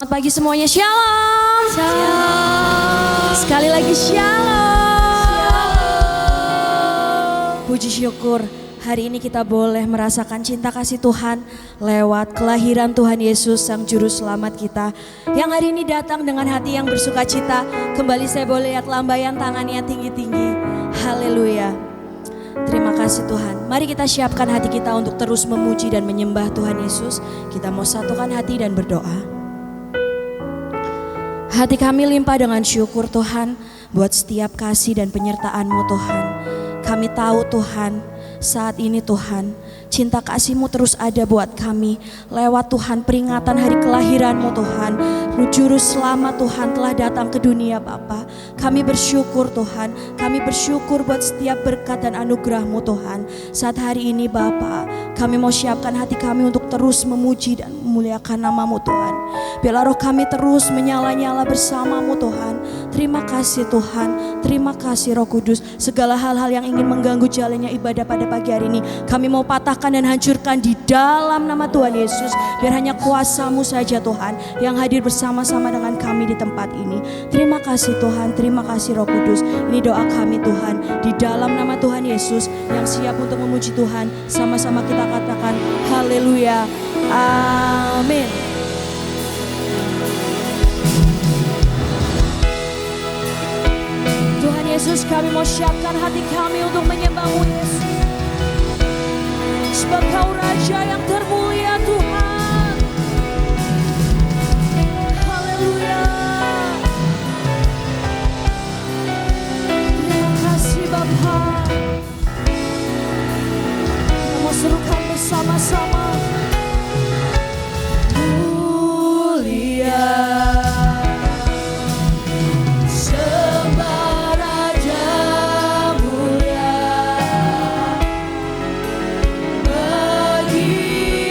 Selamat pagi semuanya, shalom. Shalom. Sekali lagi shalom. Puji syukur hari ini kita boleh merasakan cinta kasih Tuhan lewat kelahiran Tuhan Yesus Sang Juru Selamat kita. Yang hari ini datang dengan hati yang bersuka cita. Kembali saya boleh lihat lambaian tangannya tinggi-tinggi. Haleluya. Terima kasih Tuhan. Mari kita siapkan hati kita untuk terus memuji dan menyembah Tuhan Yesus. Kita mau satukan hati dan berdoa. Hati kami limpah dengan syukur Tuhan buat setiap kasih dan penyertaan-Mu Tuhan. Kami tahu Tuhan, saat ini Tuhan, cinta kasih-Mu terus ada buat kami. Lewat Tuhan peringatan hari kelahiran-Mu Tuhan, Juru Selamat Tuhan telah datang ke dunia Bapa. Kami bersyukur Tuhan, kami bersyukur buat setiap berkat dan anugerah-Mu Tuhan. Saat hari ini Bapa, kami mau siapkan hati kami untuk terus memuji dan memuliakan nama-Mu Tuhan. Biarlah roh kami terus menyala-nyala bersama-Mu Tuhan. Terima kasih Tuhan, terima kasih Roh Kudus. Segala hal-hal yang ingin mengganggu jalannya ibadah pada pagi hari ini, kami mau patahkan dan hancurkan di dalam nama Tuhan Yesus. Biar hanya kuasa-Mu saja Tuhan yang hadir bersama-sama dengan kami di tempat ini. Terima kasih Tuhan, terima kasih Roh Kudus. Ini doa kami Tuhan, di dalam nama Tuhan Yesus yang siap untuk memuji Tuhan. Sama-sama kita katakan haleluya, amin. Tuhan Yesus, kami mau siapkan hati kami untuk menyembah-Mu Yesus. Sebab Kau Raja yang termulia Tuhan. Haleluya. Terima kasih Bapa. Kita mau serukan bersama-sama. Mulia. Bagi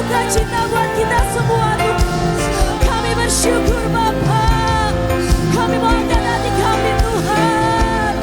sukacita buat kita semua Tuhan. Kami bersyukur Bapa. Kami mau angkat hati kami Tuhan.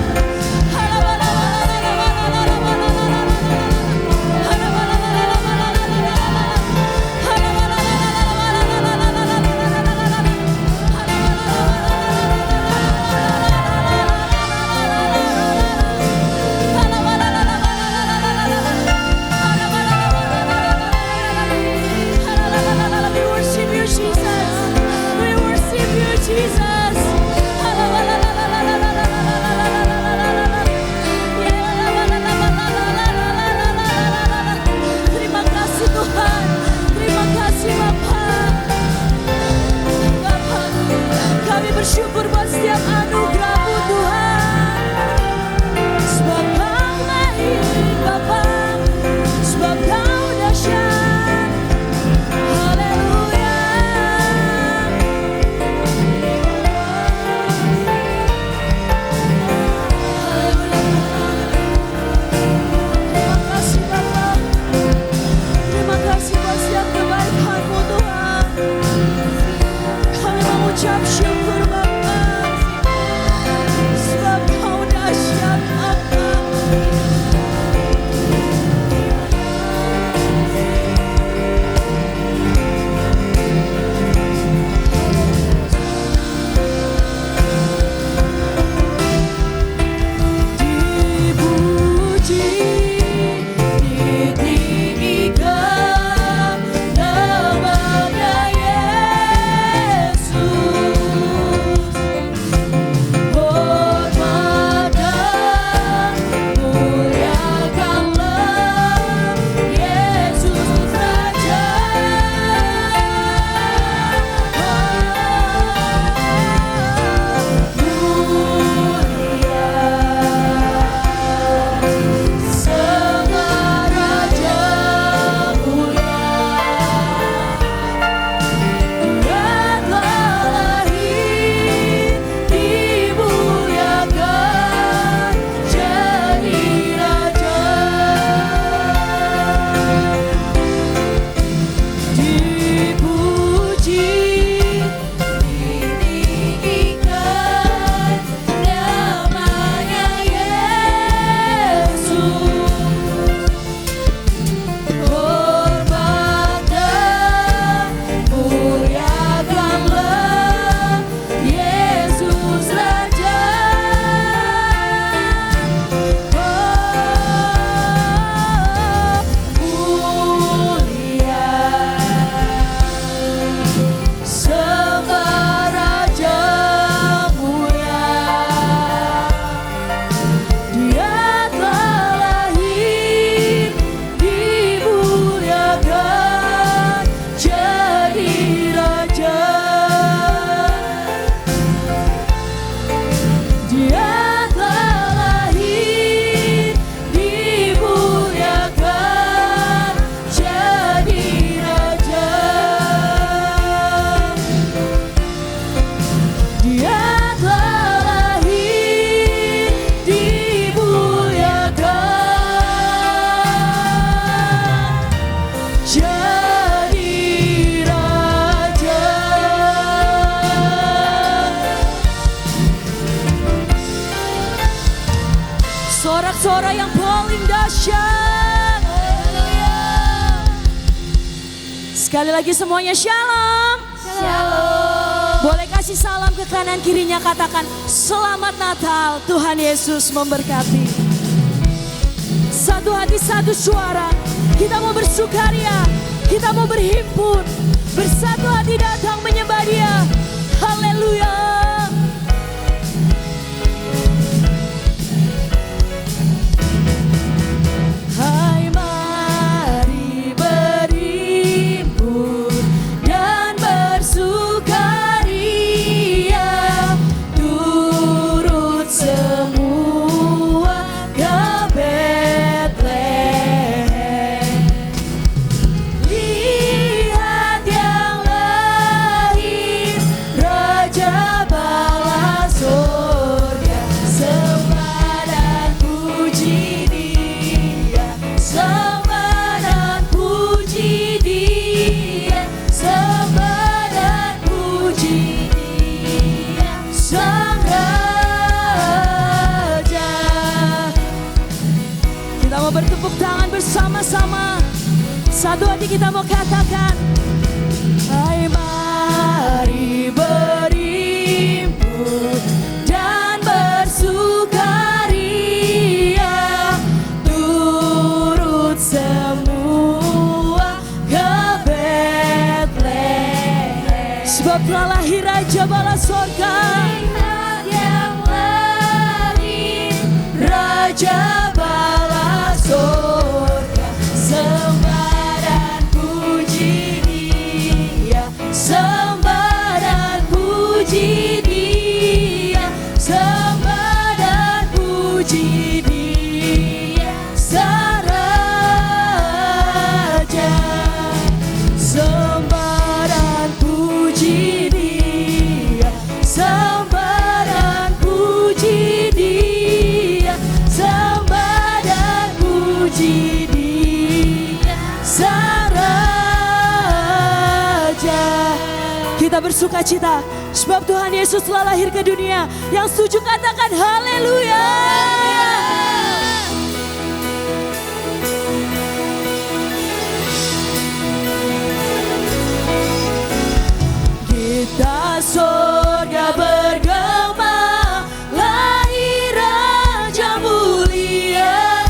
Bersyukur buat setiap anugerah-Mu Tuhan. Sebab Kau baik Bapa, sebab Kau dahsyat. Haleluya. Terima kasih Bapa. Terima kasih buat setiap kebaikan-Mu Tuhan. Kami mengucap syukur Bapa, sebab Kau dahsyat Bapa. Dipuji, ditinggikan nama-Nya Yesus. Hormat dan muliakanlah Yesus Raja. Mulia Sang Raja mulia. Dia telah lahir, dimuliakan jadi Raja. Dipuji, ditinggikan nama-Nya Yesus. Hormat dan muliakanlah Yesus Raja. Mulia Sang Raja mulia. Dia telah lahir, dimuliakan jadi Raja. Dia telah lahir, dimuliakan jadi Raja. Dia telah lahir, dimuliakan jadi Raja. Sorak-sorak yang paling dahsyat. Sekali lagi semuanya shalom. Shalom. Boleh kasih salam ke kanan kirinya, katakan selamat Natal, Tuhan Yesus memberkati. Satu hati satu suara, kita mau bersukaria, kita mau berhimpun, bersatu hati datang menyembah Dia. Haleluya. Hai mari berhimpun dan bersukaria, turut semua ke Betlehem. Lihat yang lahir, Raja Satu hati kita mau katakan, hai mari berhimpun dan bersukaria, turut semua ke Betlehem. Sebab telah lahir Raja bala sorga, yang lahir Raja bala sorga. Sembah dan puji Dia, sembah dan puji Dia, sembah dan puji Dia, Sang Raja. Sembah dan puji Dia, sembah dan puji Dia, sembah dan puji Dia, Sang Raja. Kita bersuka cita sebab Tuhan Yesus telah lahir ke dunia. Yang setuju katakan haleluya. Kita surga bergema, lahir Raja mulia,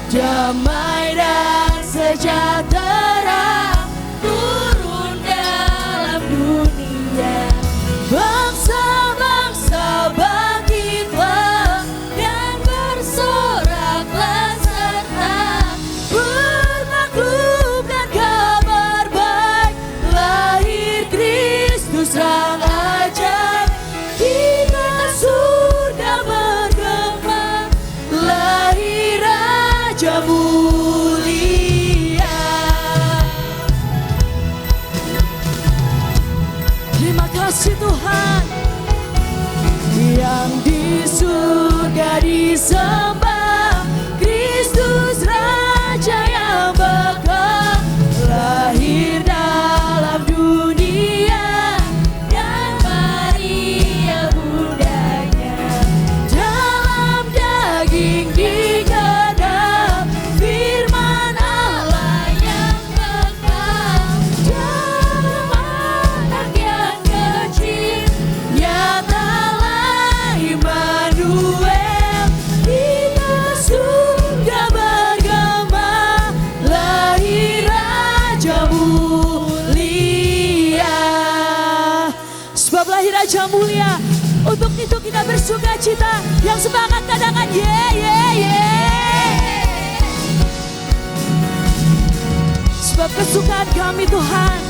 damai dan sejahtera turun dalam dunia. Bangsa-bangsa bangkitlah dan bersoraklah serta bermaklumkan kabar baik, lahir Kristus Sang Ajaib. Kita surga bergema, lahir Raja mulia. Terima kasih Tuhan, yang di surga disembah, Kristus Raja yang bekal, lahir dalam dunia, dan Maria bundanya. Dalam daging digenap firman Allah yang kekal, dalam anak yang kecil nyatalah Immanuel. Kita surga bergema, lahir Raja mulia. Sebab lahir Raja mulia, untuk itu kita bersuka cita. Yang semangat katakan ye ye ye. Sebab kesukaan kami Tuhan,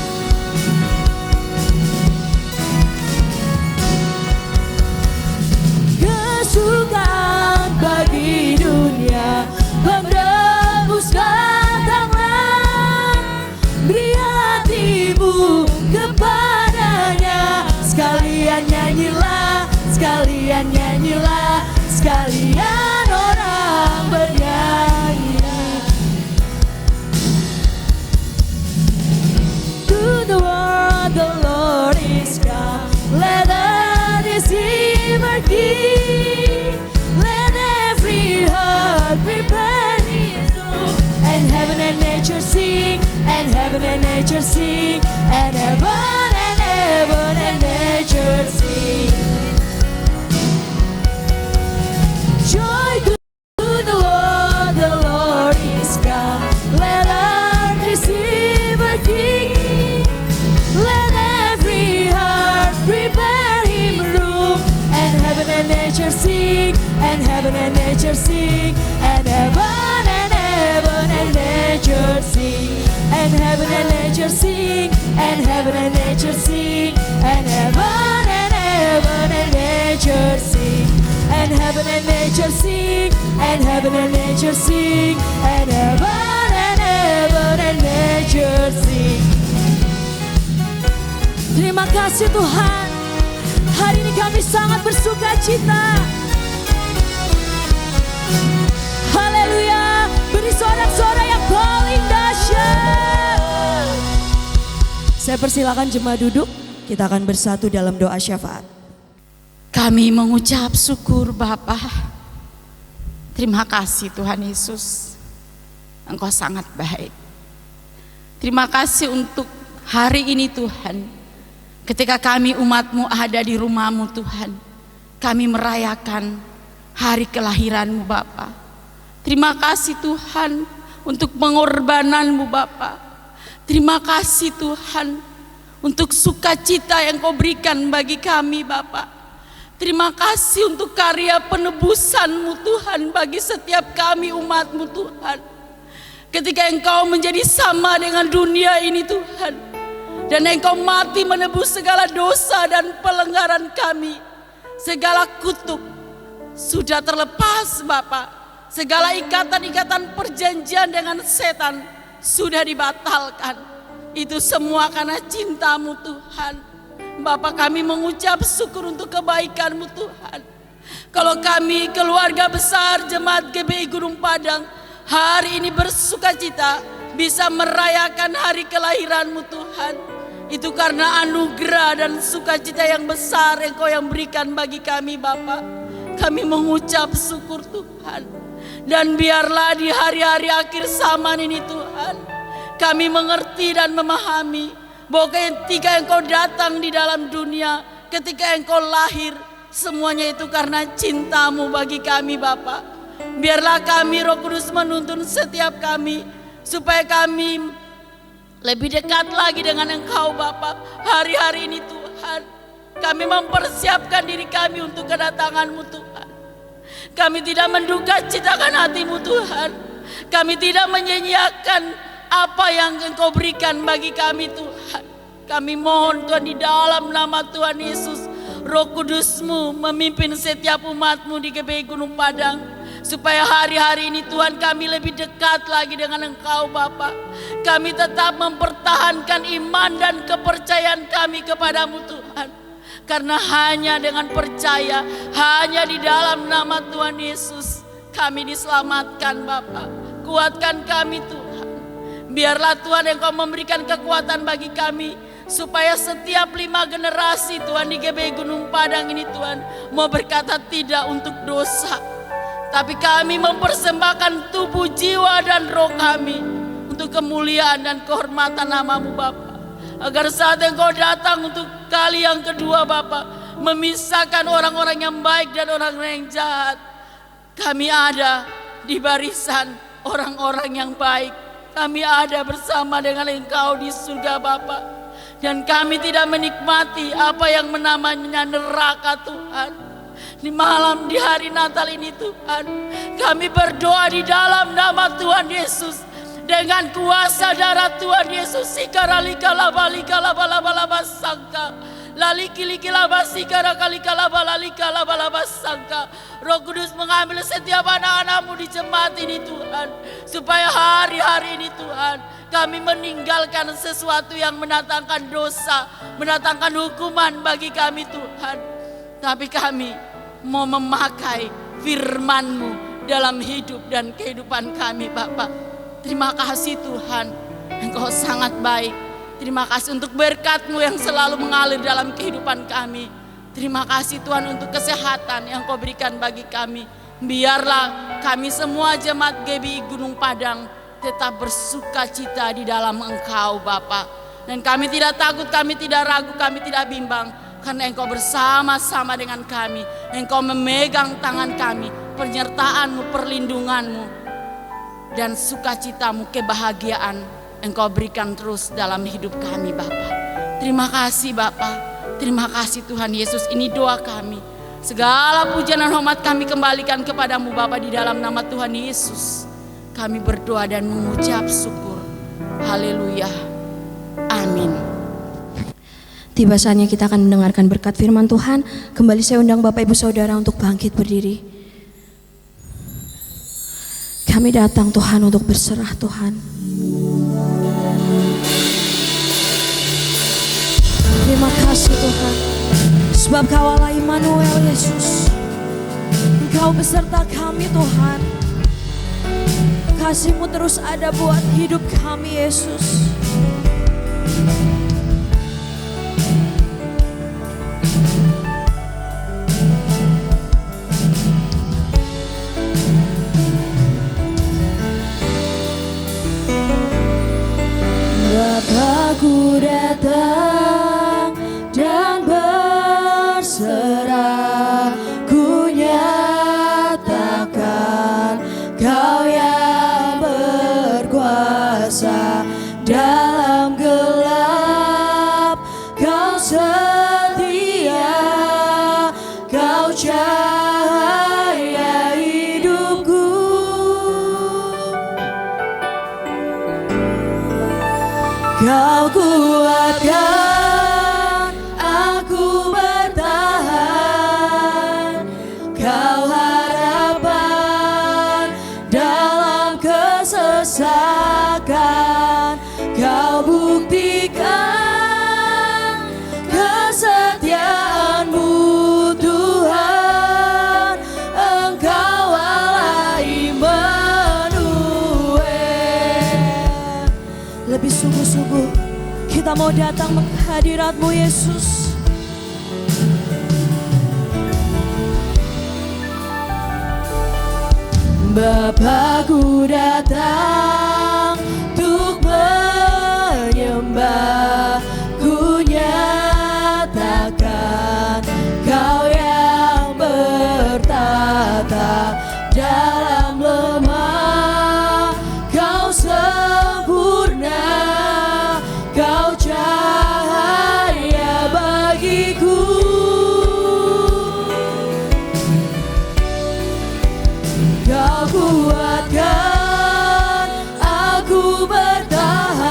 kesukaan bagi dunia, menembus datanglah, beri hatimu kepadanya. Sekalian nyanyilah, sekalian nyanyilah, sekalian orang bernyanyi. To the world the Lord is come, let the deceiver king, let every heart prepare his room, and heaven and nature sing, and heaven and nature sing, and heaven and nature sing. Joy to the world, the Lord is come, let earth receive a king, let every heart prepare him room, and heaven and nature sing, and heaven and nature sing, and heaven and nature sing, and heaven and nature sing, and heaven and nature sing, and heaven and nature sing, and heaven and nature sing, and heaven and nature sing, and heaven and nature sing. Terima kasih Tuhan, hari ini kami sangat bersuka cita. Haleluya, beri sorak-sorai yang paling dahsyat. Saya persilakan jemaat duduk, kita akan bersatu dalam doa syafaat. Kami mengucap syukur Bapa. Terima kasih Tuhan Yesus, Engkau sangat baik. Terima kasih untuk hari ini Tuhan. Ketika kami umat-Mu ada di rumah-Mu Tuhan, kami merayakan hari kelahiran-Mu Bapa. Terima kasih Tuhan untuk pengorbanan-Mu Bapa. Terima kasih Tuhan untuk sukacita yang Kau berikan bagi kami Bapa. Terima kasih untuk karya penebusan-Mu Tuhan bagi setiap kami umat-Mu Tuhan. Ketika Engkau menjadi sama dengan dunia ini Tuhan, dan Engkau mati menebus segala dosa dan pelanggaran kami, segala kutuk sudah terlepas Bapa. Segala ikatan-ikatan perjanjian dengan setan sudah dibatalkan. Itu semua karena cinta-Mu Tuhan. Bapa, kami mengucap syukur untuk kebaikan-Mu Tuhan. Kalau kami keluarga besar Jemaat GBI Gunung Padang hari ini bersukacita bisa merayakan hari kelahiran-Mu Tuhan, itu karena anugerah dan sukacita yang besar Engkau yang berikan bagi kami Bapa. Kami mengucap syukur Tuhan. Dan biarlah di hari-hari akhir zaman ini Tuhan, kami mengerti dan memahami bahwa ketika Engkau datang di dalam dunia, ketika Engkau lahir, semuanya itu karena cinta-Mu bagi kami Bapa. Biarlah kami Roh Kudus menuntun setiap kami, supaya kami lebih dekat lagi dengan Engkau Bapa. Hari-hari ini Tuhan, kami mempersiapkan diri kami untuk kedatangan-Mu Tuhan. Kami tidak menduka citakan hati-Mu Tuhan. Kami tidak menyanyiakan apa yang Engkau berikan bagi kami Tuhan. Kami mohon Tuhan di dalam nama Tuhan Yesus, Roh Kudus-Mu memimpin setiap umat-Mu di GBI Gunung Padang, supaya hari-hari ini Tuhan kami lebih dekat lagi dengan Engkau Bapa. Kami tetap mempertahankan iman dan kepercayaan kami kepadamu Tuhan. Karena hanya dengan percaya, hanya di dalam nama Tuhan Yesus kami diselamatkan Bapa. Kuatkan kami Tuhan. Biarlah Tuhan Engkau memberikan kekuatan bagi kami, supaya setiap 5 generasi Tuhan di GBI Gunung Padang ini Tuhan mau berkata tidak untuk dosa. Tapi kami mempersembahkan tubuh, jiwa, dan roh kami untuk kemuliaan dan kehormatan nama-Mu Bapa. Agar saat Engkau datang untuk kali yang kedua Bapa, memisahkan orang-orang yang baik dan orang-orang yang jahat, kami ada di barisan orang-orang yang baik. Kami ada bersama dengan Engkau di surga Bapa. Dan kami tidak menikmati apa yang namanya neraka Tuhan. Di malam di hari Natal ini Tuhan, kami berdoa di dalam nama Tuhan Yesus, dengan kuasa darah Tuhan Yesus. Sikaralika labalika labalaba sangka, laliki labasikara kalika labalalika labalaba sangka. Roh Kudus mengambil setiap anak-anak-Mu di jemaat ini Tuhan, supaya hari-hari ini Tuhan kami meninggalkan sesuatu yang mendatangkan dosa, mendatangkan hukuman bagi kami Tuhan. Tapi kami mau memakai firman-Mu dalam hidup dan kehidupan kami Bapa. Terima kasih Tuhan, Engkau sangat baik. Terima kasih untuk berkat-Mu yang selalu mengalir dalam kehidupan kami. Terima kasih Tuhan untuk kesehatan yang Kau berikan bagi kami. Biarlah kami semua jemaat GBI Gunung Padang tetap bersuka cita di dalam Engkau Bapa. Dan kami tidak takut, kami tidak ragu, kami tidak bimbang, karena Engkau bersama-sama dengan kami. Engkau memegang tangan kami, penyertaan-Mu, perlindungan-Mu, dan sukacita-Mu, kebahagiaan Engkau berikan terus dalam hidup kami Bapa. Terima kasih Bapa. Terima kasih Tuhan Yesus. Ini doa kami. Segala pujian dan hormat kami kembalikan kepadamu Bapa, di dalam nama Tuhan Yesus. Kami berdoa dan mengucap syukur. Haleluya. Amin. Tiba saatnya kita akan mendengarkan berkat firman Tuhan. Kembali saya undang Bapak Ibu Saudara untuk bangkit berdiri. Kami datang Tuhan untuk berserah Tuhan. Terima kasih Tuhan, sebab Kau Allah Immanuel Yesus. Engkau beserta kami Tuhan. Kasih-Mu terus ada buat hidup kami Yesus. Kau kuatkan aku bertahan, Kau harapan dalam kesesakan, Kau buktikan kesetiaan-Mu Tuhan, Engkau Allah Immanuel. Lebih sungguh-sungguh kita mau datang ke hadirat-Mu Yesus. Bapakku datang untuk menyembah, ku nyatakan Kau yang bertata dalam lemah, Kau sempurna, Kau cahaya bagiku. Kau kuatkan aku bertahan,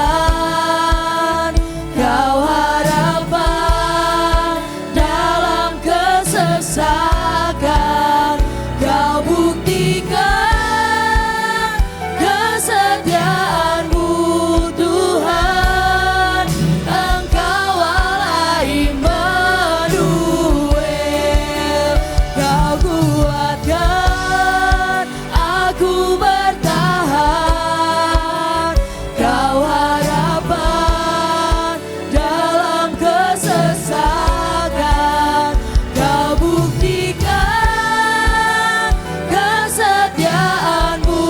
Kau harapan dalam kesesakan, Kau buktikan kesetiaan-Mu Tuhan, Engkau Allah Immanuel. Kau kuatkan aku bertahan, Kau harapan dalam kesesakan, Kau buktikan kesetiaan-Mu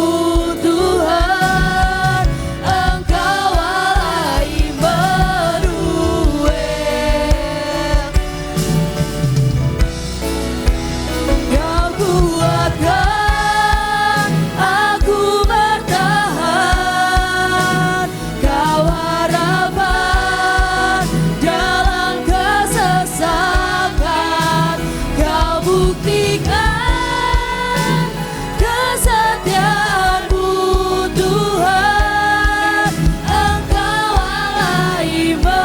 Tuhan, Engkau Allah Immanuel. Kau kuatkan aku bertahan, Kau harapan dalam kesesakan, Kau buktikan kesetiaan-Mu Tuhan, Engkau Allah Immanuel.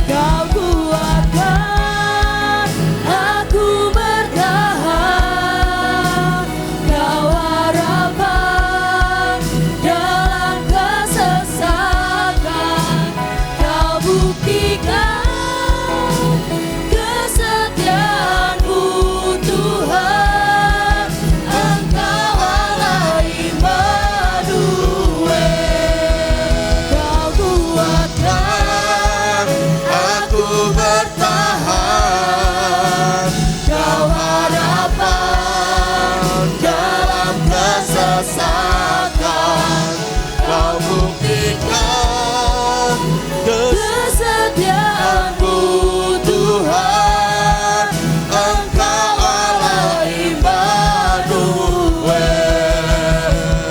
Kau kuatkan aku bertahan, Kau harapan dalam kesesakan, Kau buktikan kesetiaan-Mu Tuhan, Engkau Allah Immanuel. Kau kuatkan aku bertahan, Kau harapan dalam kesesakan, Kau buktikan kesetiaan-Mu Tuhan, Engkau Allah Immanuel.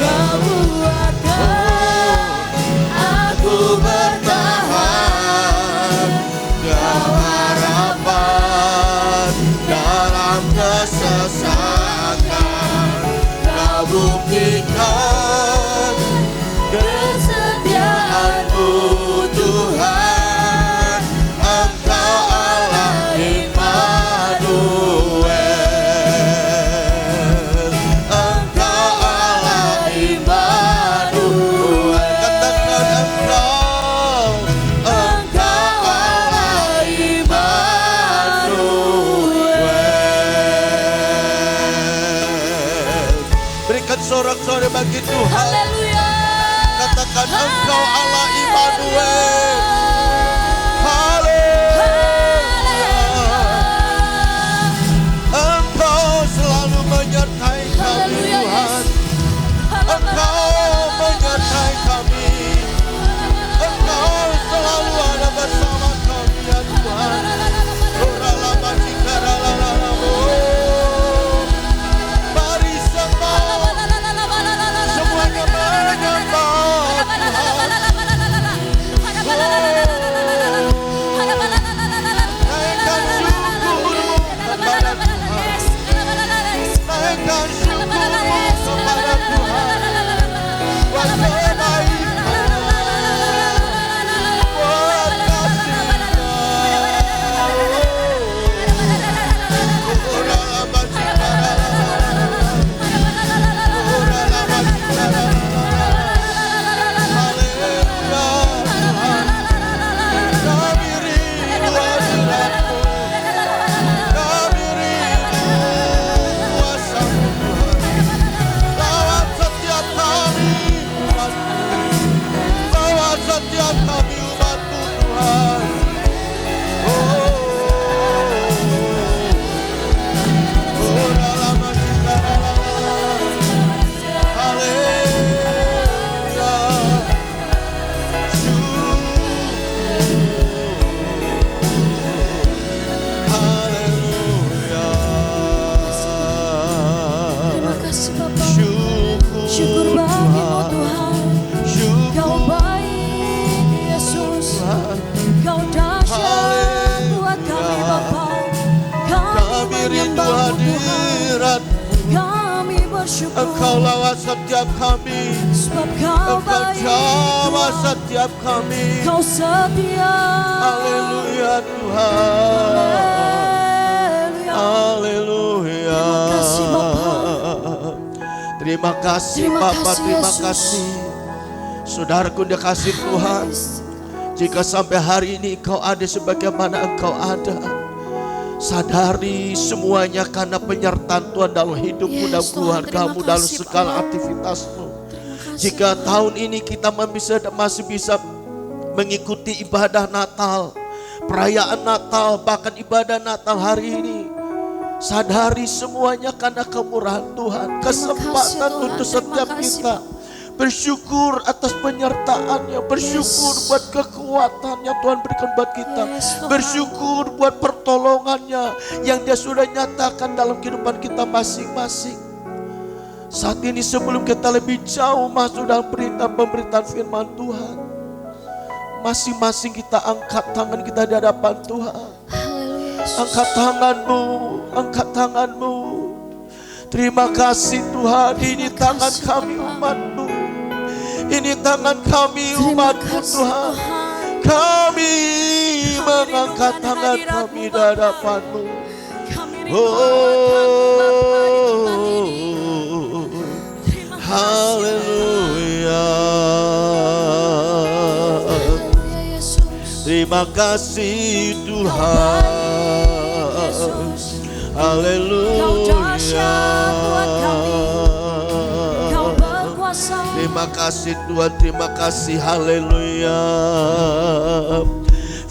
Kau kuatkan Aku bertahan, Kau harapan dalam kesesakan, Kau buktikan kesetiaan-Mu Tuhan, Engkau Allah Immanuel. Engkau Allah Immanuel. Katakan Engkau Allah Immanuel. Berikan sorak-sorai bagi Tuhan. Haleluya. Katakan Engkau Allah Immanuel. Haleluya. Engkau selalu menyertai kami Tuhan. Engkau menyertai kami. Engkau selalu ada bersama kami ya Tuhan. Mari semuanya menyembah Tuhan. kami bersyukur. Engkau lawan setiap kami. Sebab kau Engkau baik jawab Tuhan. setiap kami. Kau setia. Haleluya Tuhan. Haleluya. Haleluya. Terima kasih, Bapa. Terima kasih Terima Bapa, kasih, terima Yesus. kasih. Saudaraku dikasih Tuhan, jika sampai hari ini Engkau ada sebagaimana Engkau ada, sadari semuanya karena penyertaan Tuhan dalam hidupmu dan Yes, Tuhan. keluargamu, Terima dalam kasih, segala Bapa. aktivitasmu. Terima kasih, Jika Tuhan. tahun ini kita masih bisa mengikuti ibadah Natal, perayaan Natal, bahkan ibadah Natal hari ini, sadari semuanya karena kemurahan Tuhan, kesempatan Tuhan. untuk Terima setiap kasih, kita. Pak. Bersyukur atas penyertaannya, bersyukur Yes. buat kekuatan yang Tuhan berikan buat kita, Yes, Tuhan. bersyukur buat pertolongannya yang Dia sudah nyatakan dalam kehidupan kita masing-masing. Saat ini sebelum kita lebih jauh masuk dalam pemberitaan firman Tuhan, masing-masing kita angkat tangan kita di hadapan Tuhan. Haleluya, Yesus. Angkat tanganmu, angkat tanganmu. Terima kasih Tuhan, ini Terima tangan kasih, kami Bapa. umat-Mu. Ini tangan kami Terima umat-Mu kasih, Tuhan. Tuhan. Kami mengangkat rindukan tangan hadirat-Mu, kami di Bapa. hadapan-Mu. Kami rindukan Bapa di tempat ini. Oh, Terima kasih, haleluya. Haleluya, Yesus. Terima kasih Kau Tuhan. baik, Yesus. Haleluya. Kau dahsyat, Tuhan kami. Kau berkuasa. Terima kasih Tuhan, terima kasih, haleluya.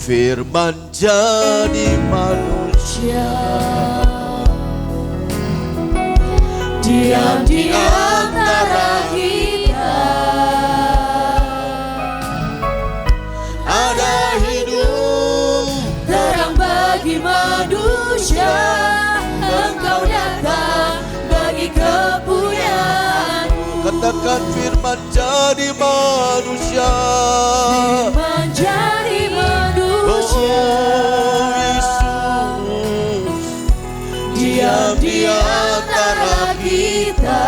Firman jadi manusia, Diam di antara kita. ada hidup. Terang bagi manusia. Engkau datang bagi kepunyaan-Mu. Katakan firman jadi manusia. Menjadi Oh manusia. Yesus, diam di antara kita.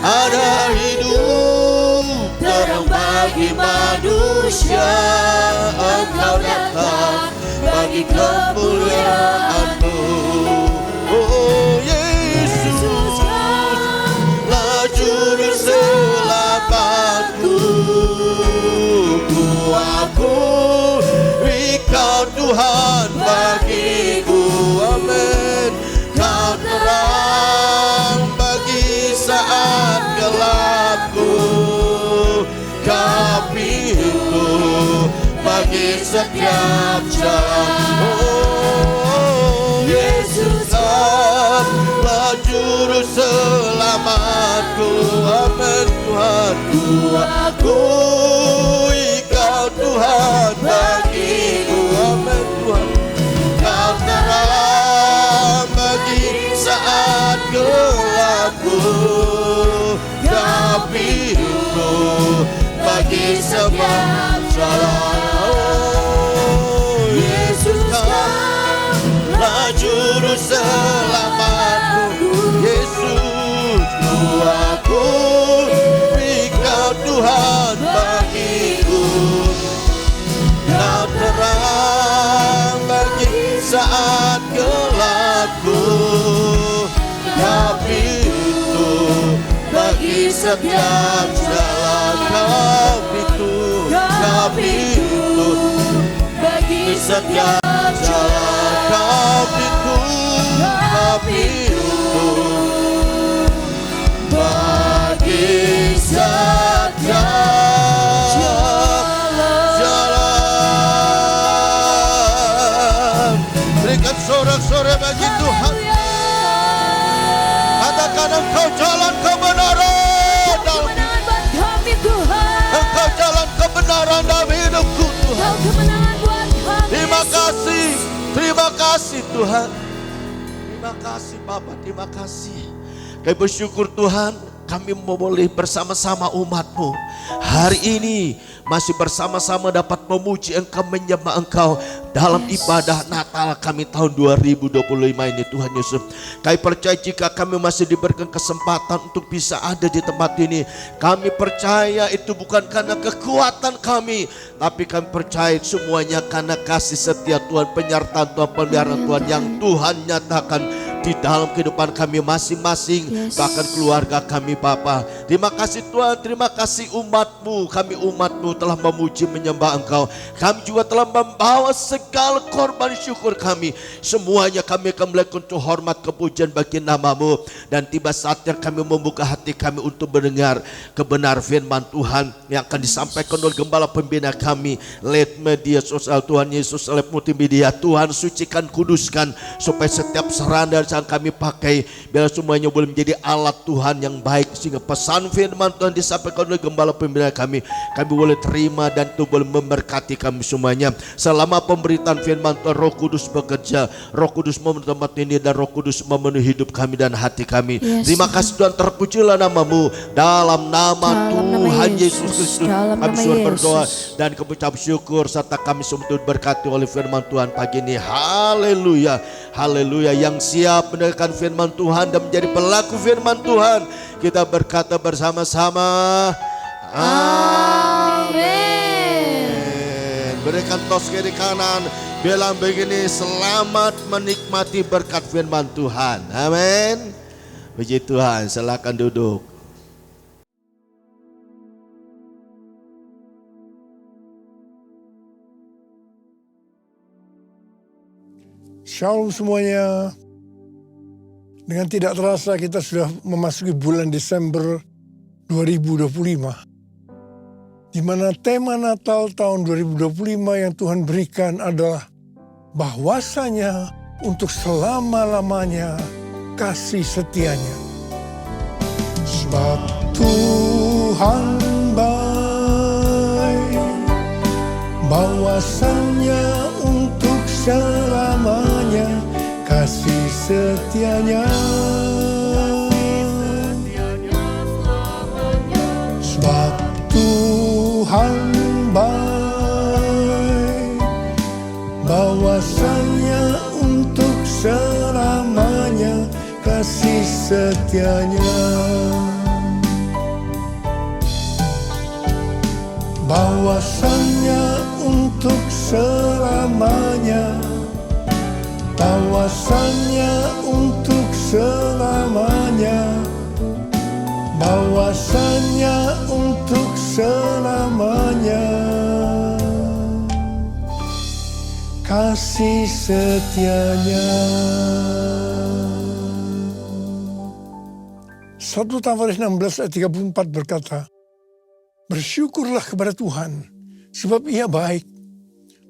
Ada hidup terang bagi manusia. Engkau datang bagi kemuliaan-Mu. Oh Yesus, lah juru selamatku. Ku akui Kau Tuhan bagiku. Amin. Kau terang bagi saat gelapku. Kau pintu bagi setiap jalan. Oh Yesus, Kaulah juru selamatku. Amin Tuhan. Ku akui Kau Tuhan bagiku. Amin Tuhan. Kau terang bagi saat gelapku. Kau pintu bagi setiap jalan. Oh Yesus, Kaulah juru selamatku. Yesus, ku akui Kau Tuhan bagiku. Kau terang bagi saat gelapku. Kau pintu bagi setiap jalan. Kau pintu, Kau pintu Bagi di setiap jalan. Kau pintu, Kau pintu bagi setiap jalan. Berikan sorak-sorai bagi Tuhan. Katakan Engkau jalan kebenaran dalam kemenangan buat kami Tuhan. Engkau jalan kebenaran dalam hidupku Tuhan. Kau kemenangan buat kami. Terima kasih, terima kasih Tuhan. Terima kasih Bapa, terima kasih. Kami bersyukur Tuhan, kami boleh bersama-sama umat-Mu. Hari ini masih bersama-sama dapat memuji Engkau, menyembah Engkau. dalam ibadah Natal kami tahun 2025 ini Tuhan Yesus. Kami percaya jika kami masih diberikan kesempatan untuk bisa ada di tempat ini, kami percaya itu bukan karena kekuatan kami, tapi kami percaya semuanya karena kasih setia Tuhan, penyertaan Tuhan, pemeliharaan Tuhan yang Tuhan nyatakan di dalam kehidupan kami masing-masing, bahkan keluarga kami Bapa. Terima kasih Tuhan, terima kasih umat-Mu. Kami umat-Mu telah memuji menyembah Engkau. Kami juga telah membawa segala korban syukur kami. Semuanya kami akan melakukan untuk hormat kepujian bagi nama-Mu. Dan tiba saatnya kami membuka hati kami untuk mendengar kebenar firman Tuhan yang akan disampaikan oleh Gembala Pembina kami lewat media sosial Tuhan Yesus, lewat multimedia. Tuhan sucikan, kuduskan, supaya setiap seranda yang kami pakai biar semuanya boleh menjadi alat Tuhan yang baik, sehingga pesan firman Tuhan disampaikan oleh Gembala Pembina kami boleh terima dan itu boleh memberkati kami semuanya. Selama pemberitaan firman Tuhan, Roh Kudus bekerja, Roh Kudus memenuhi tempat ini dan Roh Kudus memenuhi hidup kami dan hati kami. Terima kasih Tuhan, terpujilah nama-Mu. Dalam nama Tuhan Yesus Kristus kami sudah berdoa dan kami ucap syukur, serta kami semua berkati oleh firman Tuhan pagi ini. Haleluya, haleluya. Yang siap mendengarkan firman Tuhan dan menjadi pelaku firman Tuhan, kita berkata bersama-sama, amin. Berikan tos kiri kanan, bilang begini, selamat menikmati berkat firman Tuhan. Amin. Puji Tuhan, silakan duduk. Shalom semuanya. Dengan tidak terasa kita sudah memasuki bulan Desember 2025. Di mana tema Natal tahun 2025 yang Tuhan berikan adalah bahwasanya untuk selama-lamanya kasih setianya. Sebab Tuhan baik, bahwasanya untuk selamanya kasih setianya. Sebab Tuhan baik, bahwasanya untuk selamanya kasih setianya. Bahwasanya untuk selamanya, bahwasanya untuk selamanya, bahwasanya untuk selamanya kasih setianya. 1 Tawaris 16 ayat 34 berkata, bersyukurlah kepada Tuhan, sebab Ia baik,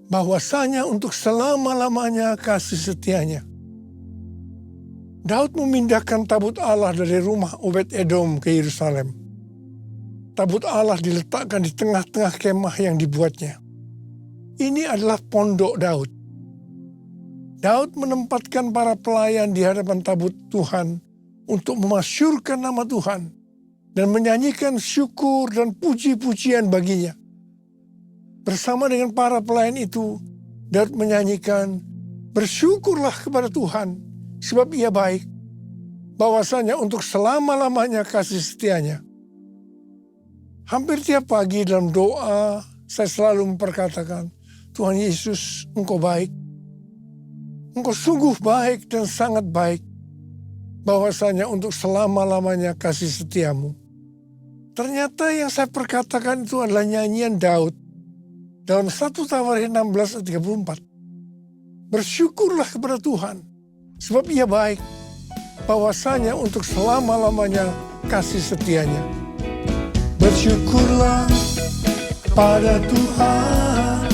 bahwasanya untuk selama-lamanya kasih setianya. Daud memindahkan tabut Allah dari rumah Obed-Edom ke Yerusalem. Tabut Allah diletakkan di tengah-tengah kemah yang dibuatnya. Ini adalah pondok Daud. Daud menempatkan para pelayan di hadapan tabut Tuhan untuk memasyurkan nama Tuhan dan menyanyikan syukur dan puji-pujian baginya. Bersama dengan para pelayan itu, Daud menyanyikan, bersyukurlah kepada Tuhan, sebab Ia baik, bahwasanya untuk selama-lamanya kasih setianya. Hampir tiap pagi dalam doa, saya selalu memperkatakan, Tuhan Yesus, Engkau baik. Engkau sungguh baik dan sangat baik, bahwasanya untuk selama-lamanya kasih setiamu. Ternyata yang saya perkatakan itu adalah nyanyian Daud dalam 1 Tawaris 16 ayat 34. Bersyukurlah kepada Tuhan, sebab Ia baik, bahwasanya untuk selama-lamanya kasih setianya. Bersyukurlah pada Tuhan,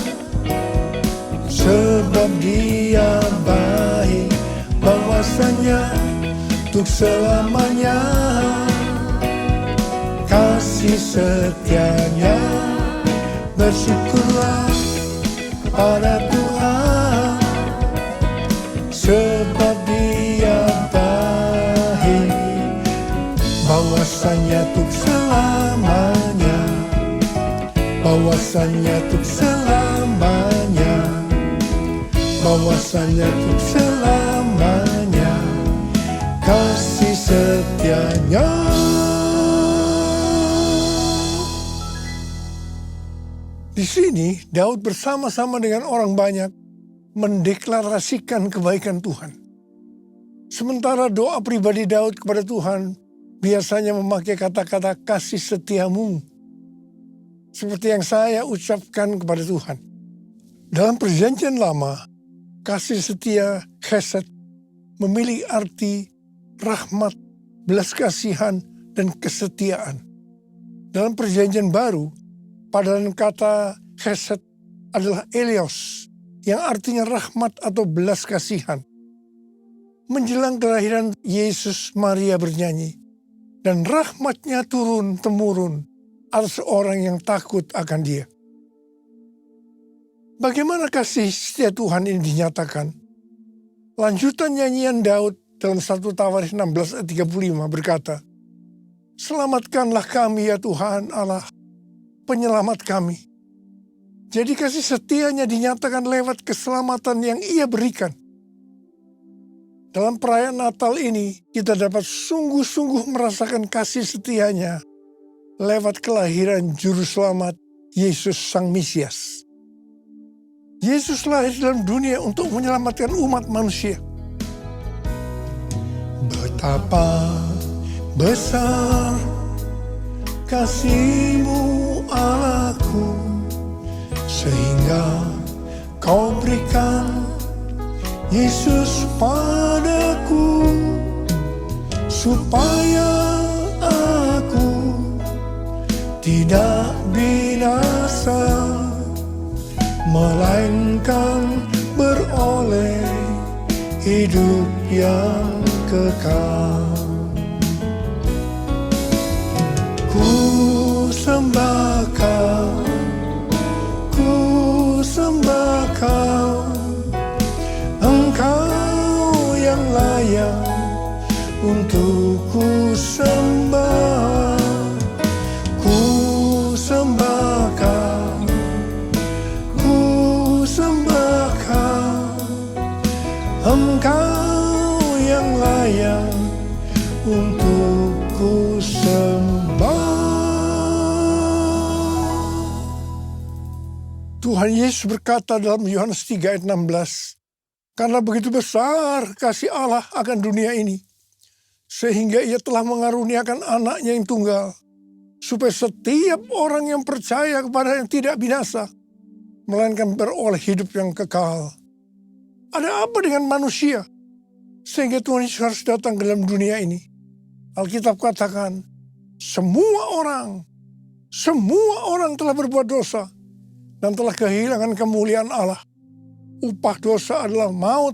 sebab Dia baik, bahwasanya untuk selamanya kasih setianya. Bersyukurlah pada Tuhan, sebab Dia baik, bahwasanya untuk selamanya, bahwasanya untuk selamanya bahwasanya untuk selamanya kasih setianya. Di sini Daud bersama-sama dengan orang banyak mendeklarasikan kebaikan Tuhan. Sementara doa pribadi Daud kepada Tuhan biasanya memakai kata-kata kasih setiamu, seperti yang saya ucapkan kepada Tuhan. Dalam perjanjian lama, kasih setia chesed memiliki arti rahmat, belas kasihan, dan kesetiaan. Dalam perjanjian baru, padanan kata chesed adalah eleos, yang artinya rahmat atau belas kasihan. Menjelang kelahiran Yesus, Maria bernyanyi, dan rahmatnya turun-temurun atas orang yang takut akan dia. Bagaimana kasih setia Tuhan ini dinyatakan? Lanjutan nyanyian Daud dalam 1 Tawaris 16 ayat 35 berkata, selamatkanlah kami ya Tuhan Allah, penyelamat kami. Jadi kasih setianya dinyatakan lewat keselamatan yang ia berikan. Dalam perayaan Natal ini, kita dapat sungguh-sungguh merasakan kasih setianya lewat kelahiran Juru Selamat Yesus Sang Mesias. Yesus lahir dalam dunia untuk menyelamatkan umat manusia. Betapa besar kasih-Mu Allahku, sehingga Kau berikan Yesus padaku, supaya aku tidak binasa, melainkan beroleh hidup yang kekal. Ku sembah Kau, ku sembah Kau, Engkau yang layak untuk ku sembah. Ku sembah Kau, ku sembah Kau, Engkau yang layak untuk ku sembah. Tuhan Yesus berkata dalam Yohanes 3 ayat 16, karena begitu besar kasih Allah akan dunia ini, sehingga ia telah mengaruniakan anaknya yang tunggal, supaya setiap orang yang percaya kepada yang tidak binasa, melainkan beroleh hidup yang kekal. Ada apa dengan manusia sehingga Tuhan Yesus harus datang ke dalam dunia ini? Alkitab katakan, semua orang telah berbuat dosa dan telah kehilangan kemuliaan Allah. Upah dosa adalah maut,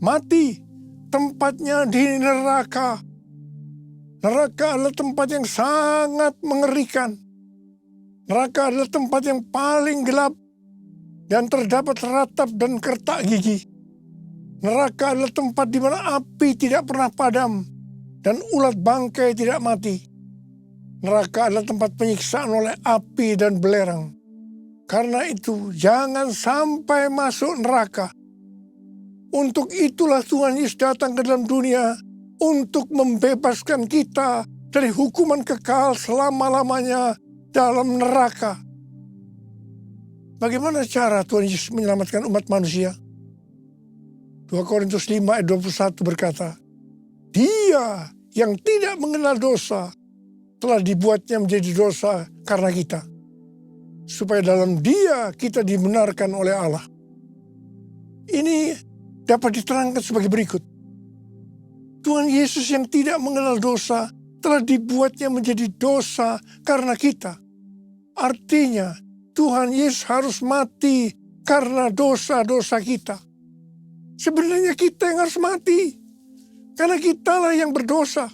mati, tempatnya di neraka. Neraka adalah tempat yang sangat mengerikan. Neraka adalah tempat yang paling gelap dan terdapat ratap dan kertak gigi. Neraka adalah tempat di mana api tidak pernah padam dan ulat bangkai tidak mati. Neraka adalah tempat penyiksaan oleh api dan belerang. Karena itu, jangan sampai masuk neraka. Untuk itulah Tuhan Yesus datang ke dalam dunia untuk membebaskan kita dari hukuman kekal selama-lamanya dalam neraka. Bagaimana cara Tuhan Yesus menyelamatkan umat manusia? 2 Korintus 5 ayat 21 berkata, Dia yang tidak mengenal dosa telah dibuatnya menjadi dosa karena kita, supaya dalam Dia kita dibenarkan oleh Allah. Ini dapat diterangkan sebagai berikut. Tuhan Yesus yang tidak mengenal dosa telah dibuatnya menjadi dosa karena kita. Artinya, Tuhan Yesus harus mati karena dosa-dosa kita. Sebenarnya kita yang harus mati, karena kitalah yang berdosa.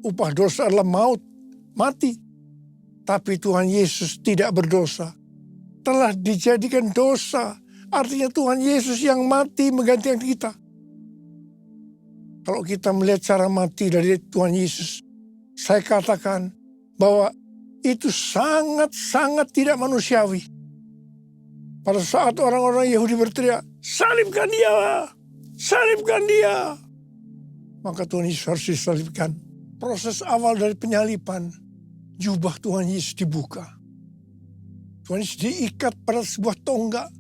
Upah dosa adalah maut, mati. Tapi Tuhan Yesus tidak berdosa, telah dijadikan dosa. Artinya Tuhan Yesus yang mati menggantikan kita. Kalau kita melihat cara mati dari Tuhan Yesus, saya katakan bahwa itu sangat-sangat tidak manusiawi. Pada saat orang-orang Yahudi berteriak, salibkan dia, salibkan dia. Maka Tuhan Yesus harus disalibkan. Proses awal dari penyalipan, jubah Tuhan Yesus dibuka. Tuhan Yesus diikat pada sebuah tonggak.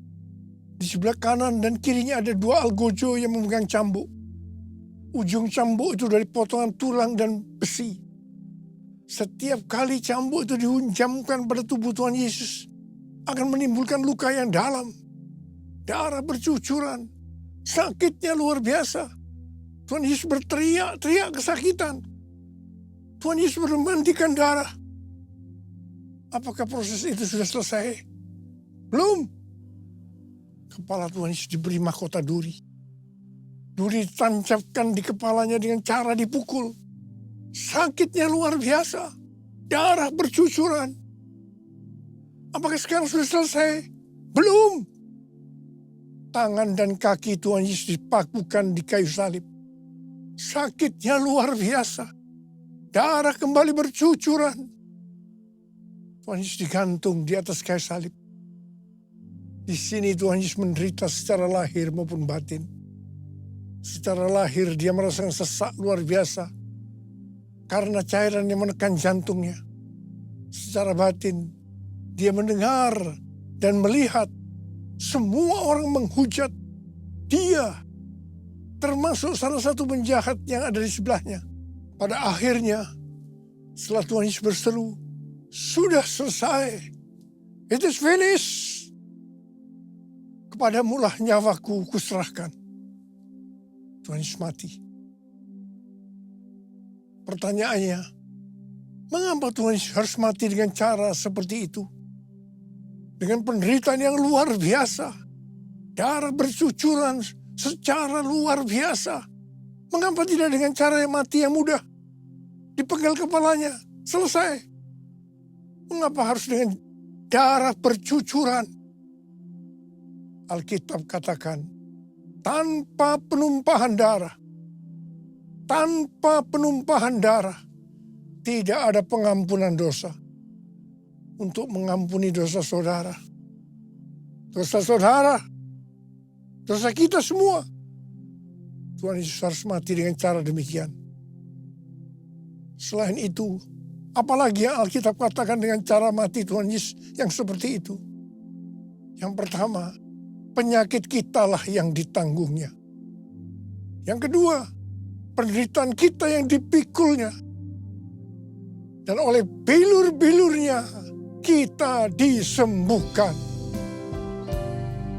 Di sebelah kanan dan kirinya ada 2 algojo yang memegang cambuk. Ujung cambuk itu dari potongan tulang dan besi. Setiap kali cambuk itu dihunjamkan pada tubuh Tuhan Yesus, akan menimbulkan luka yang dalam. Darah bercucuran. Sakitnya luar biasa. Tuhan Yesus berteriak-teriak kesakitan. Tuhan Yesus memandikan darah. Apakah proses itu sudah selesai? Belum. Kepala Tuhan Yesus diberi mahkota duri. Duri ditancapkan di kepalanya dengan cara dipukul. Sakitnya luar biasa. Darah bercucuran. Apakah sekarang sudah selesai? Belum. Tangan dan kaki Tuhan Yesus dipakukan di kayu salib. Sakitnya luar biasa. Darah kembali bercucuran. Tuhan Yesus digantung di atas kayu salib. Di sini Tuhan Yesus menderita secara lahir maupun batin. Secara lahir dia merasakan sesak luar biasa karena cairan yang menekan jantungnya. Secara batin dia mendengar dan melihat semua orang menghujat dia, termasuk salah satu penjahat yang ada di sebelahnya. Pada akhirnya setelah Tuhan Yesus berseru, sudah selesai, it is finished. Kepadamulah nyawaku kuserahkan. Tuhan Yesus mati. Pertanyaannya, mengapa Tuhan Yesus harus mati dengan cara seperti itu? Dengan penderitaan yang luar biasa. Darah bercucuran secara luar biasa. Mengapa tidak dengan cara yang mati yang mudah? Dipenggal kepalanya, selesai. Mengapa harus dengan darah bercucuran? Alkitab katakan, tanpa penumpahan darah, tidak ada pengampunan dosa. Untuk mengampuni dosa saudara, dosa kita semua, Tuhan Yesus harus mati dengan cara demikian. Selain itu, apalagi yang Alkitab katakan dengan cara mati Tuhan Yesus yang seperti itu? Yang pertama, penyakit kitalah yang ditanggungnya. Yang kedua, penderitaan kita yang dipikulnya. Dan oleh bilur-bilurnya kita disembuhkan.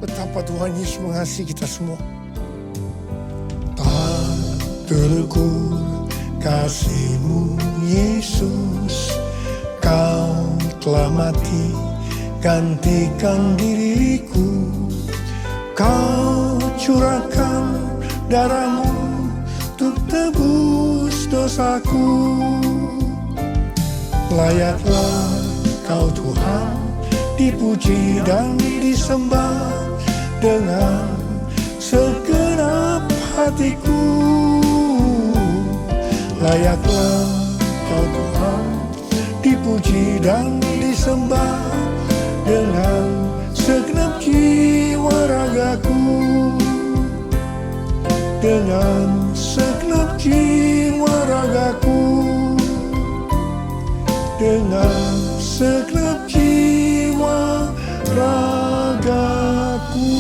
Betapa Tuhan Yesus mengasihi kita semua. Tak terukur kasih-Mu Yesus, Kau telah mati gantikan diriku. Kau curahkan darah-Mu untuk tebus dosaku. Layaklah Kau Tuhan dipuji dan disembah dengan segenap hatiku. Layaklah Kau Tuhan dipuji dan disembah dengan segenap jiwa ragaku. Dengan segenap jiwa ragaku. Dengan segenap jiwa ragaku.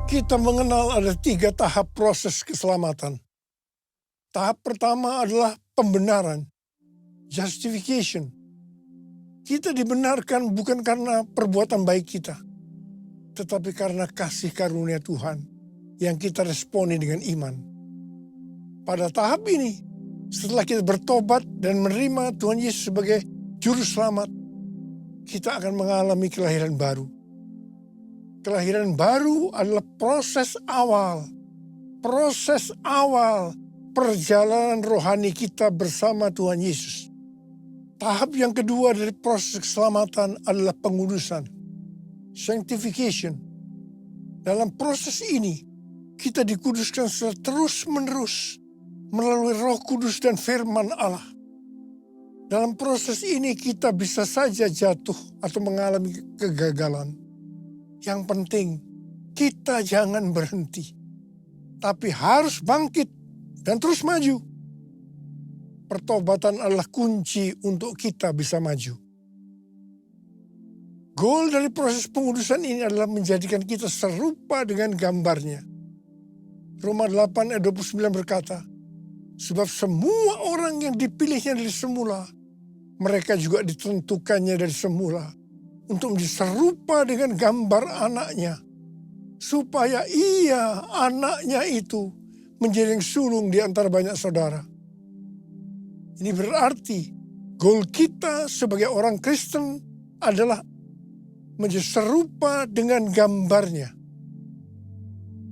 Kita mengenal ada 3 tahap proses keselamatan. Tahap pertama adalah pembenaran, justification. Kita dibenarkan bukan karena perbuatan baik kita, tetapi karena kasih karunia Tuhan yang kita responi dengan iman. Pada tahap ini, setelah kita bertobat dan menerima Tuhan Yesus sebagai Juru Selamat, kita akan mengalami kelahiran baru. Kelahiran baru adalah proses awal perjalanan rohani kita bersama Tuhan Yesus. Tahap yang kedua dari proses keselamatan adalah pengudusan, sanctification. Dalam proses ini, kita dikuduskan secara terus-menerus melalui Roh Kudus dan firman Allah. Dalam proses ini kita bisa saja jatuh atau mengalami kegagalan. Yang penting kita jangan berhenti, tapi harus bangkit dan terus maju. Pertobatan adalah kunci untuk kita bisa maju. Goal dari proses pengudusan ini adalah menjadikan kita serupa dengan gambarnya. Roma 8 ayat 29 berkata, sebab semua orang yang dipilihnya dari semula, mereka juga ditentukannya dari semula untuk menjadi serupa dengan gambar anaknya, supaya ia, anaknya itu, menjadi yang sulung di antara banyak saudara. Ini berarti goal kita sebagai orang Kristen adalah menjadi serupa dengan gambarnya.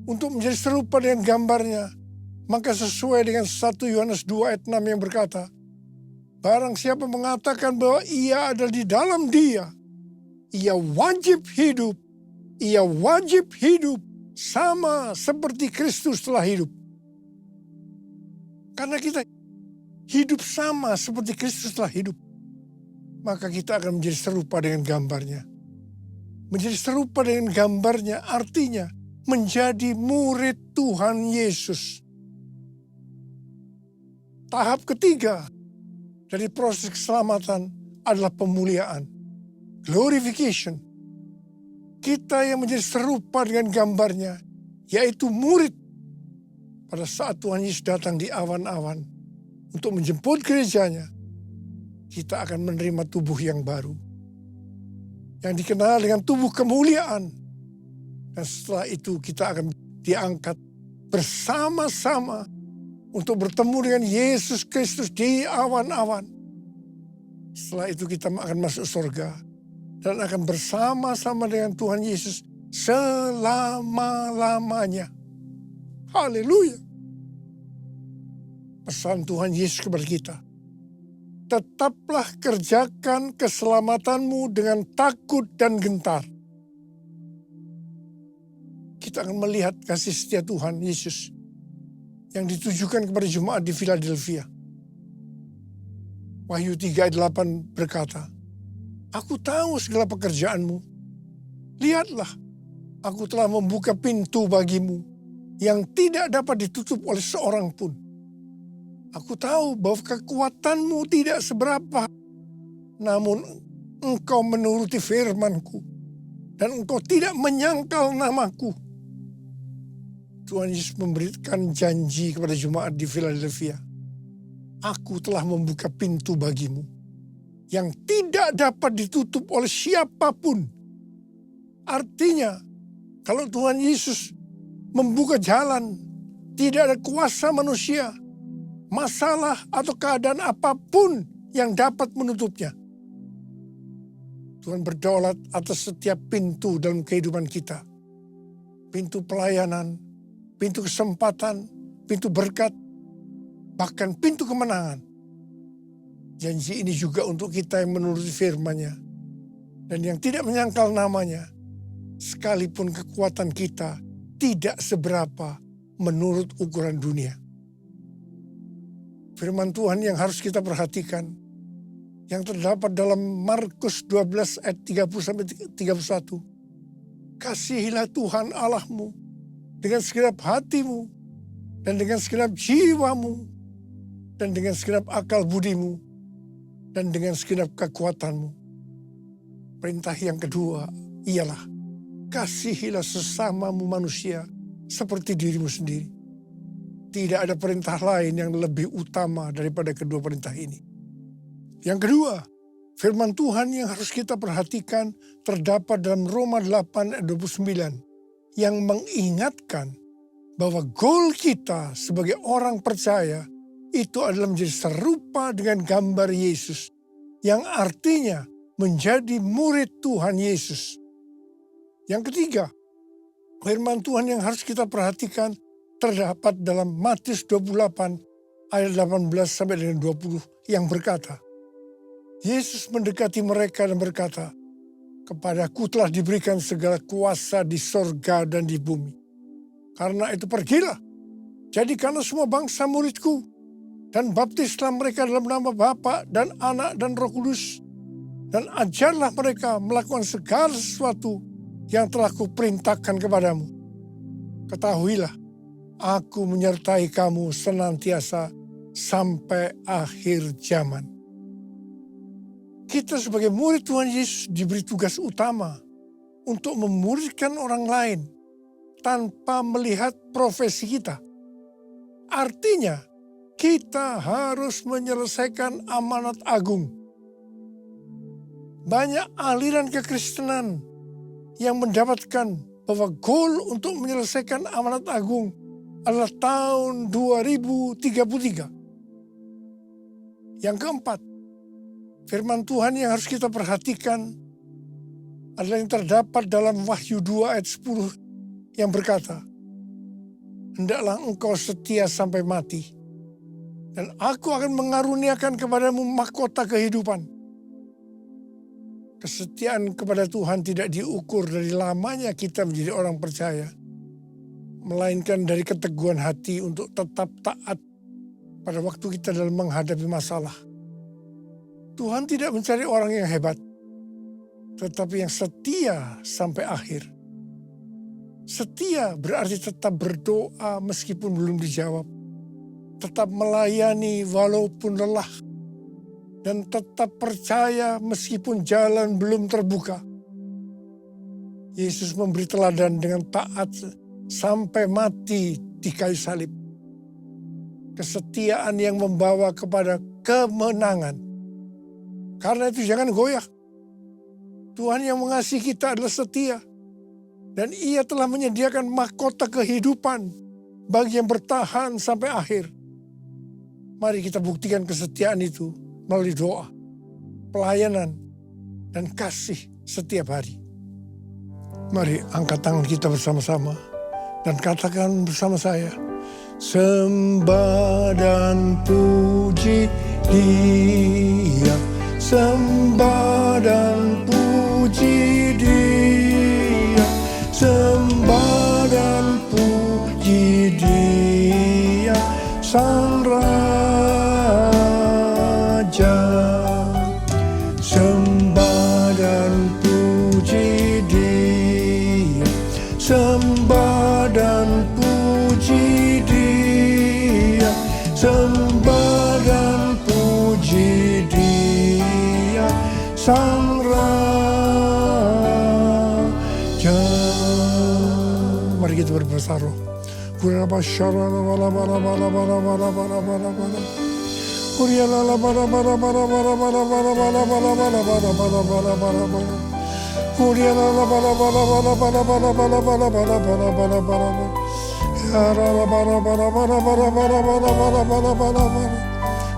Untuk menjadi serupa dengan gambarnya, maka sesuai dengan 1 Yohanes 2 ayat 6 yang berkata, barang siapa mengatakan bahwa ia ada di dalam dia, ia wajib hidup sama seperti Kristus telah hidup. Karena kita hidup sama seperti Kristus telah hidup, maka kita akan menjadi serupa dengan gambarnya. Menjadi serupa dengan gambarnya artinya menjadi murid Tuhan Yesus. Tahap ketiga dari proses keselamatan adalah pemuliaan, glorification. Kita yang menjadi serupa dengan gambarnya, yaitu murid. Pada saat Tuhan Yesus datang di awan-awan untuk menjemput gerejanya, kita akan menerima tubuh yang baru, yang dikenal dengan tubuh kemuliaan. Dan setelah itu kita akan diangkat bersama-sama untuk bertemu dengan Yesus Kristus di awan-awan. Setelah itu kita akan masuk surga dan akan bersama-sama dengan Tuhan Yesus selama-lamanya. Haleluya. Pesan Tuhan Yesus kepada kita, tetaplah kerjakan keselamatanmu dengan takut dan gentar. Kita akan melihat kasih setia Tuhan Yesus yang ditujukan kepada jemaat di Philadelphia. Wahyu 3 ayat 8 berkata, aku tahu segala pekerjaanmu. Lihatlah, aku telah membuka pintu bagimu yang tidak dapat ditutup oleh seorang pun. Aku tahu bahwa kekuatanmu tidak seberapa, namun engkau menuruti firman-Ku dan engkau tidak menyangkal namaku. Tuhan Yesus memberikan janji kepada jemaat di Philadelphia. Aku telah membuka pintu bagimu yang tidak dapat ditutup oleh siapapun. Artinya, kalau Tuhan Yesus membuka jalan, tidak ada kuasa manusia, masalah atau keadaan apapun yang dapat menutupnya. Tuhan berdaulat atas setiap pintu dalam kehidupan kita. Pintu pelayanan, pintu kesempatan, pintu berkat, bahkan pintu kemenangan. Janji ini juga untuk kita yang menuruti firman-Nya dan yang tidak menyangkal namanya, sekalipun kekuatan kita tidak seberapa menurut ukuran dunia. Firman Tuhan yang harus kita perhatikan, yang terdapat dalam Markus 12 ayat 30-31. Kasihilah Tuhan Allahmu dengan segenap hatimu, dan dengan segenap jiwamu, dan dengan segenap akal budimu, dan dengan segenap kekuatanmu. Perintah yang kedua ialah, kasihilah sesamamu manusia seperti dirimu sendiri. Tidak ada perintah lain yang lebih utama daripada kedua perintah ini. Yang kedua, firman Tuhan yang harus kita perhatikan terdapat dalam Roma 8 ayat 29 yang mengingatkan bahwa goal kita sebagai orang percaya itu adalah menjadi serupa dengan gambar Yesus, yang artinya menjadi murid Tuhan Yesus. Yang ketiga, firman Tuhan yang harus kita perhatikan terdapat dalam Matius 28 ayat 18 sampai dengan 20 yang berkata, Yesus mendekati mereka dan berkata, kepadaku telah diberikan segala kuasa di sorga dan di bumi. Karena itu pergilah, jadikanlah semua bangsa muridku, Dan baptislah mereka dalam nama Bapa dan Anak dan Roh Kudus. Dan ajarlah mereka melakukan segala sesuatu yang telah kuperintahkan kepadamu. Ketahuilah, aku menyertai kamu senantiasa sampai akhir zaman. Kita sebagai murid Tuhan Yesus diberi tugas utama untuk memuridkan orang lain tanpa melihat profesi kita. Artinya, kita harus menyelesaikan amanat agung. Banyak aliran kekristenan yang mendapatkan bahwa goal untuk menyelesaikan amanat agung adalah tahun 2033. Yang keempat, firman Tuhan yang harus kita perhatikan adalah yang terdapat dalam Wahyu 2 ayat 10 yang berkata, hendaklah engkau setia sampai mati, dan aku akan mengaruniakan kepadamu mahkota kehidupan. Kesetiaan kepada Tuhan tidak diukur dari lamanya kita menjadi orang percaya, melainkan dari keteguhan hati untuk tetap taat pada waktu kita dalam menghadapi masalah. Tuhan tidak mencari orang yang hebat, tetapi yang setia sampai akhir. Setia berarti tetap berdoa meskipun belum dijawab, tetap melayani walaupun lelah, dan tetap percaya meskipun jalan belum terbuka. Yesus memberi teladan dengan taat sampai mati di kayu salib. Kesetiaan yang membawa kepada kemenangan. Karena itu jangan goyah. Tuhan yang mengasihi kita adalah setia. Dan Ia telah menyediakan mahkota kehidupan bagi yang bertahan sampai akhir. Mari kita buktikan kesetiaan itu melalui doa, pelayanan, dan kasih setiap hari. Mari angkat tangan kita bersama-sama dan katakan bersama saya, sembah dan puji Dia, sembah dan puji Dia, sembah dan puji Dia, Sang sembah dan puji Dia, sembah dan puji Dia, sembah dan puji Dia, Sang Raja. Mari kita berbahasa roh. Kuriala bara bara bara bara bara bara bara bara bara bara bara bara bara bara. Kuriala bara bara bara bara bara bara bara bara bara bara bara. Yara bara bara bara bara bara bara bara bara bara bara.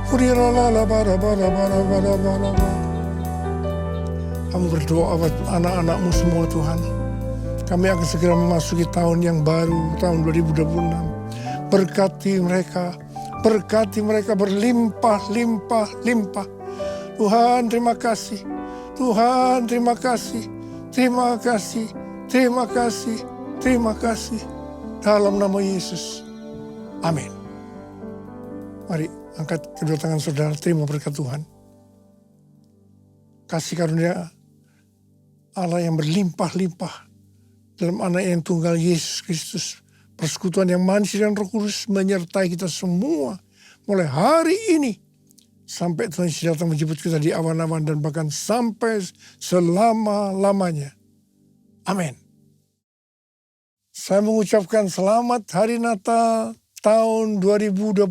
Kuriala bara bara bara bara bara bara. Kami berdoa buat anak-anakmu semua Tuhan. Kami akan segera memasuki tahun yang baru, tahun 2026. Berkati mereka. Berkati mereka berlimpah-limpah-limpah. Tuhan terima kasih. Tuhan terima kasih. Terima kasih. Terima kasih. Terima kasih. Dalam nama Yesus. Amin. Mari angkat kedua tangan saudara, terima berkat Tuhan. Kasih karunia Allah yang berlimpah-limpah dalam anak yang tunggal Yesus Kristus. Persekutuan yang manis dan Roh Kudus menyertai kita semua mulai hari ini sampai Tuhan Yesus datang menjemput kita di awan-awan dan bahkan sampai selama-lamanya. Amin. Saya mengucapkan selamat Hari Natal tahun 2025.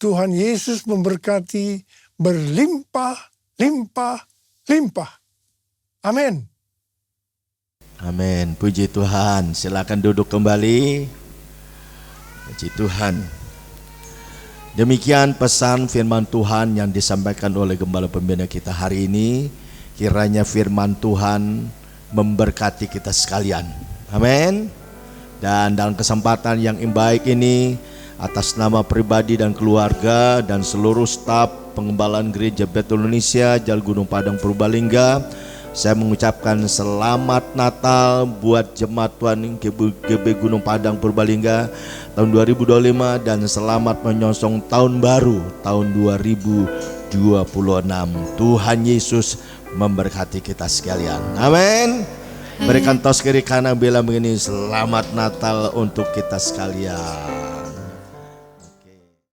Tuhan Yesus memberkati berlimpah-limpah-limpah. Amin. Amin. Puji Tuhan. Silakan duduk kembali. Puji Tuhan. Demikian pesan firman Tuhan yang disampaikan oleh Gembala Pembina kita hari ini. Kiranya firman Tuhan memberkati kita sekalian. Amin. Dan dalam kesempatan yang baik ini, atas nama pribadi dan keluarga dan seluruh staf pengembalaan Gereja Betel Indonesia Jal Gunung Padang Purbalingga, Saya mengucapkan selamat Natal buat jemaat Tuhan GB Gunung Padang Purbalingga tahun 2025 dan selamat menyongsong tahun baru tahun 2026. Tuhan Yesus memberkati kita sekalian. Amin. Berikan tos kiri kanan bilang begini, selamat Natal untuk kita sekalian.